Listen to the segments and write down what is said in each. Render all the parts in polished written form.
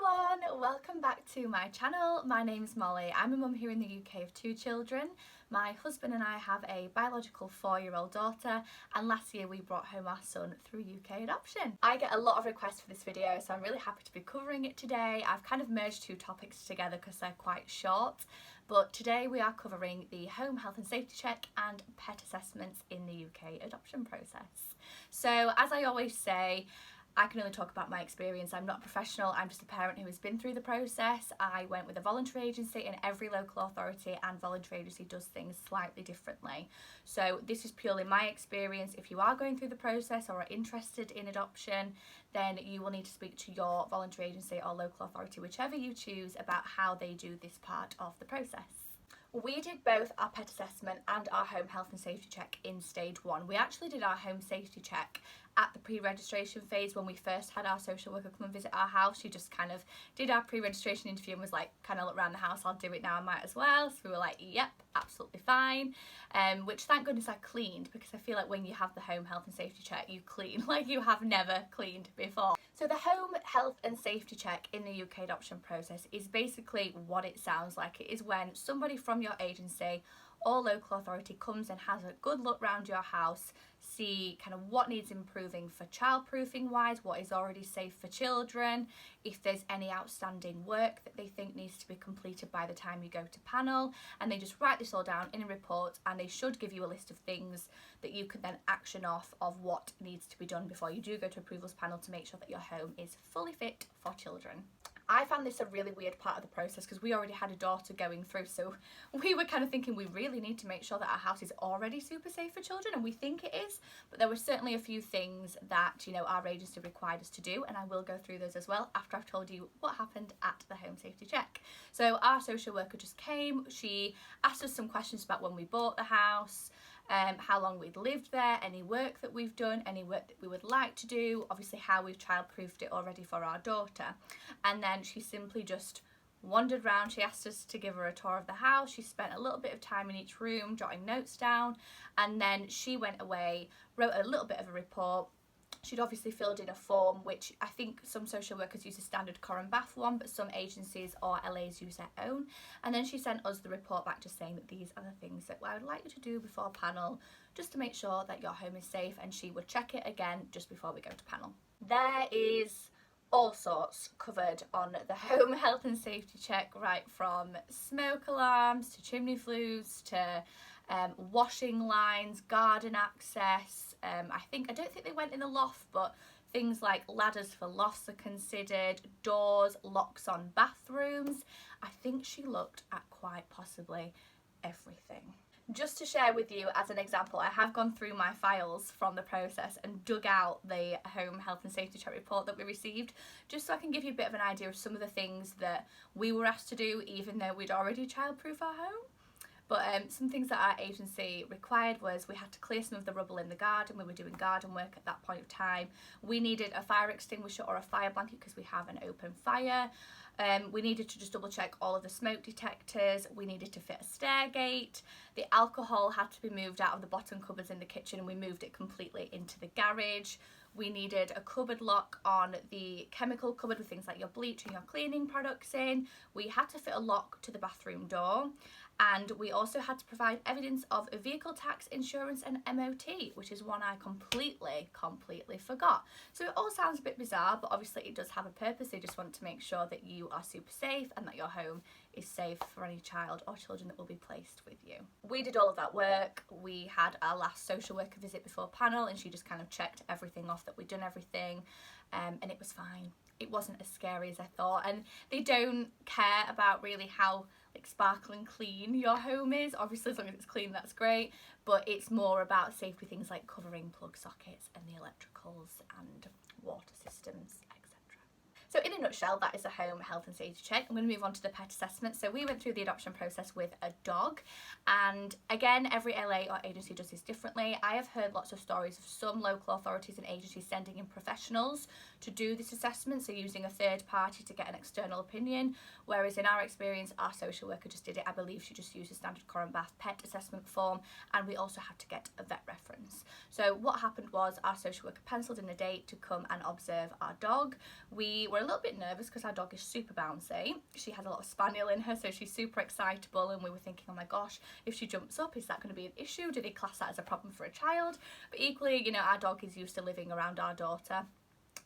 everyone, welcome back to my channel. My name's Molly. I'm a mum here in the UK of 2 children. My husband and I have a biological 4-year-old daughter, and last year we brought home our son through UK adoption. I get a lot of requests for this video, so I'm really happy to be covering it today. I've kind of merged 2 topics together because they're quite short, but today we are covering the home health and safety check and pet assessments in the UK adoption process. So as I always say, I can only talk about my experience. I'm not a professional, I'm just a parent who has been through the process. I went with a voluntary agency, and every local authority and voluntary agency does things slightly differently. So this is purely my experience. If you are going through the process or are interested in adoption, then you will need to speak to your voluntary agency or local authority, whichever you choose, about how they do this part of the process. We did both our pet assessment and our home health and safety check in stage 1. We actually did our home safety check at the pre-registration phase when we first had our social worker come and visit our house. She just kind of did our pre-registration interview and was like, kind of look around the house, I'll do it now, I might as well. So we were like, yep, absolutely fine. Which thank goodness I cleaned, because I feel like when you have the home health and safety check, you clean like you have never cleaned before. So the home health and safety check in the UK adoption process is basically what it sounds like. It is when somebody from your agency or local authority comes and has a good look round your house, see kind of what needs improving for childproofing wise, what is already safe for children, if there's any outstanding work that they think needs to be completed by the time you go to panel, and they just write this all down in a report, and they should give you a list of things that you can then action off of what needs to be done before you do go to approvals panel to make sure that your home is fully fit for children. I found this a really weird part of the process because we already had a daughter going through, so we were kind of thinking we really need to make sure that our house is already super safe for children, and we think it is, but there were certainly a few things that, you know, our agency required us to do, and I will go through those as well after I've told you what happened at the home safety check. So our social worker just came, she asked us some questions about when we bought the house, how long we'd lived there, any work that we've done, any work that we would like to do, obviously how we've childproofed it already for our daughter. And then she simply just wandered around. She asked us to give her a tour of the house. She spent a little bit of time in each room jotting notes down, and then she went away, wrote a little bit of a report. She'd obviously filled in a form, which I think some social workers use a standard Cor and Bath one, but some agencies or LAs use their own. And then she sent us the report back just saying that these are the things that I would like you to do before panel, just to make sure that your home is safe, and she would check it again just before we go to panel. There is all sorts covered on the home health and safety check, right from smoke alarms to chimney flues to washing lines, garden access. I don't think they went in the loft, but things like ladders for lofts are considered, doors, locks on bathrooms. I think she looked at quite possibly everything. Just to share with you as an example, I have gone through my files from the process and dug out the home health and safety check report that we received, just so I can give you a bit of an idea of some of the things that we were asked to do even though we'd already childproof our home. But some things that our agency required was we had to clear some of the rubble in the garden. We were doing garden work at that point of time. We needed a fire extinguisher or a fire blanket because we have an open fire. We needed to just double check all of the smoke detectors. We needed to fit a stair gate. The alcohol had to be moved out of the bottom cupboards in the kitchen, and we moved it completely into the garage. We needed a cupboard lock on the chemical cupboard with things like your bleach and your cleaning products in. We had to fit a lock to the bathroom door. And we also had to provide evidence of a vehicle tax, insurance and MOT, which is one I completely forgot. So it all sounds a bit bizarre, but obviously it does have a purpose. They just want to make sure that you are super safe and that your home is safe for any child or children that will be placed with you. We did all of that work. We had our last social worker visit before panel, and she just kind of checked everything off that we'd done everything, and it was fine. It wasn't as scary as I thought, and they don't care about really how like sparkling clean your home is. Obviously as long as it's clean, that's great, but it's more about safety things like covering plug sockets and the electricals and water systems, etc. So in a nutshell, that is a home health and safety check. I'm going to move on to the pet assessment. So we went through the adoption process with a dog, and again, every LA or agency does this differently. I have heard lots of stories of some local authorities and agencies sending in professionals to do this assessment, so using a third party to get an external opinion, whereas in our experience, our social worker just did it. I believe she just used a standard Cor and Bath pet assessment form, and we also had to get a vet reference. So what happened was our social worker penciled in a date to come and observe our dog. We were a little bit bit nervous because our dog is super bouncy. She has a lot of spaniel in her, so she's super excitable, and we were thinking, oh my gosh, if she jumps up, is that going to be an issue? Do they class that as a problem for a child? But equally, you know, our dog is used to living around our daughter,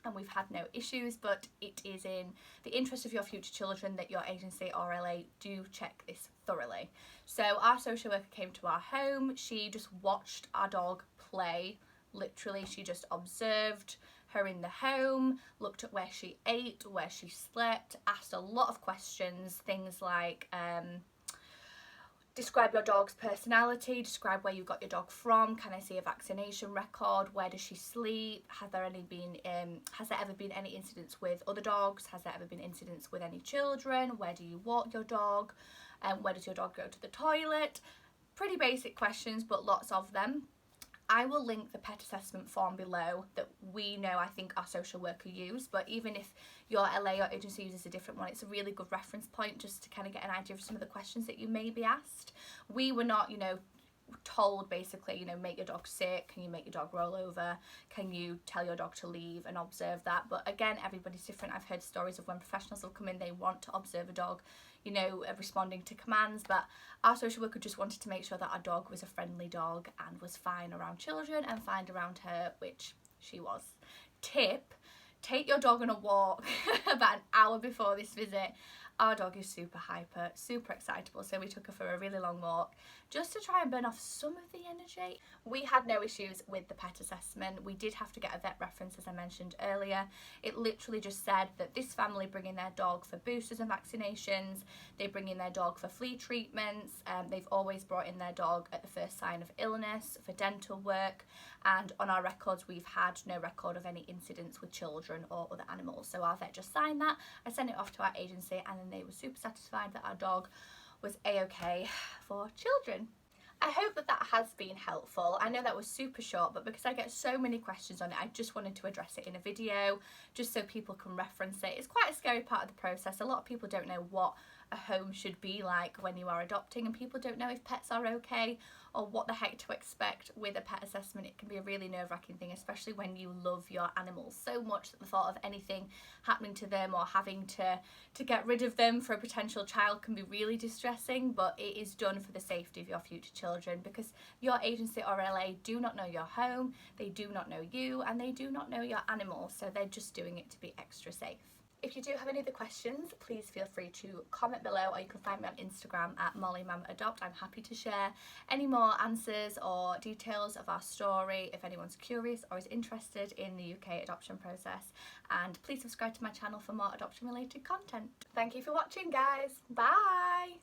and we've had no issues. But it is in the interest of your future children that your agency or LA do check this thoroughly. So our social worker came to our home. She just watched our dog play. Literally, she just observed her in the home, looked at where she ate, where she slept, asked a lot of questions, things like describe your dog's personality, describe where you got your dog from, can I see a vaccination record, where does she sleep, has there ever been any incidents with other dogs, has there ever been incidents with any children, where do you walk your dog, where does your dog go to the toilet? Pretty basic questions, but lots of them. I will link the pet assessment form below that we know, I think, our social worker used, but even if your LA or agency uses a different one, it's a really good reference point just to kind of get an idea of some of the questions that you may be asked. We were not, you know, told basically, you know, make your dog sit, can you make your dog roll over, can you tell your dog to leave, and observe that. But again, everybody's different. I've heard stories of when professionals have come in, they want to observe a dog, you know, responding to commands, but our social worker just wanted to make sure that our dog was a friendly dog and was fine around children and fine around her, which she was. Tip: take your dog on a walk about an hour before this visit. Our dog is super hyper, super excitable, so we took her for a really long walk just to try and burn off some of the energy. We had no issues with the pet assessment. We did have to get a vet reference, as I mentioned earlier. It literally just said that this family bring in their dog for boosters and vaccinations, they bring in their dog for flea treatments, they've always brought in their dog at the first sign of illness, for dental work, and on our records we've had no record of any incidents with children or other animals. So our vet just signed that. I sent it off to our agency, and then they were super satisfied that our dog was a-okay for children. I hope that that has been helpful. I know that was super short, but because I get so many questions on it, I just wanted to address it in a video just so people can reference it. It's quite a scary part of the process. A lot of people don't know what a home should be like when you are adopting, and people don't know if pets are okay or what the heck to expect with a pet assessment. It can be a really nerve-wracking thing, especially when you love your animals so much that the thought of anything happening to them or having to get rid of them for a potential child can be really distressing. But it is done for the safety of your future children, because your agency or LA do not know your home, they do not know you, and they do not know your animal, so they're just doing it to be extra safe. If you do have any other questions, please feel free to comment below, or you can find me on Instagram at MollyMamaAdopt. I'm happy to share any more answers or details of our story if anyone's curious or is interested in the UK adoption process. And please subscribe to my channel for more adoption related content. Thank you for watching, guys. Bye!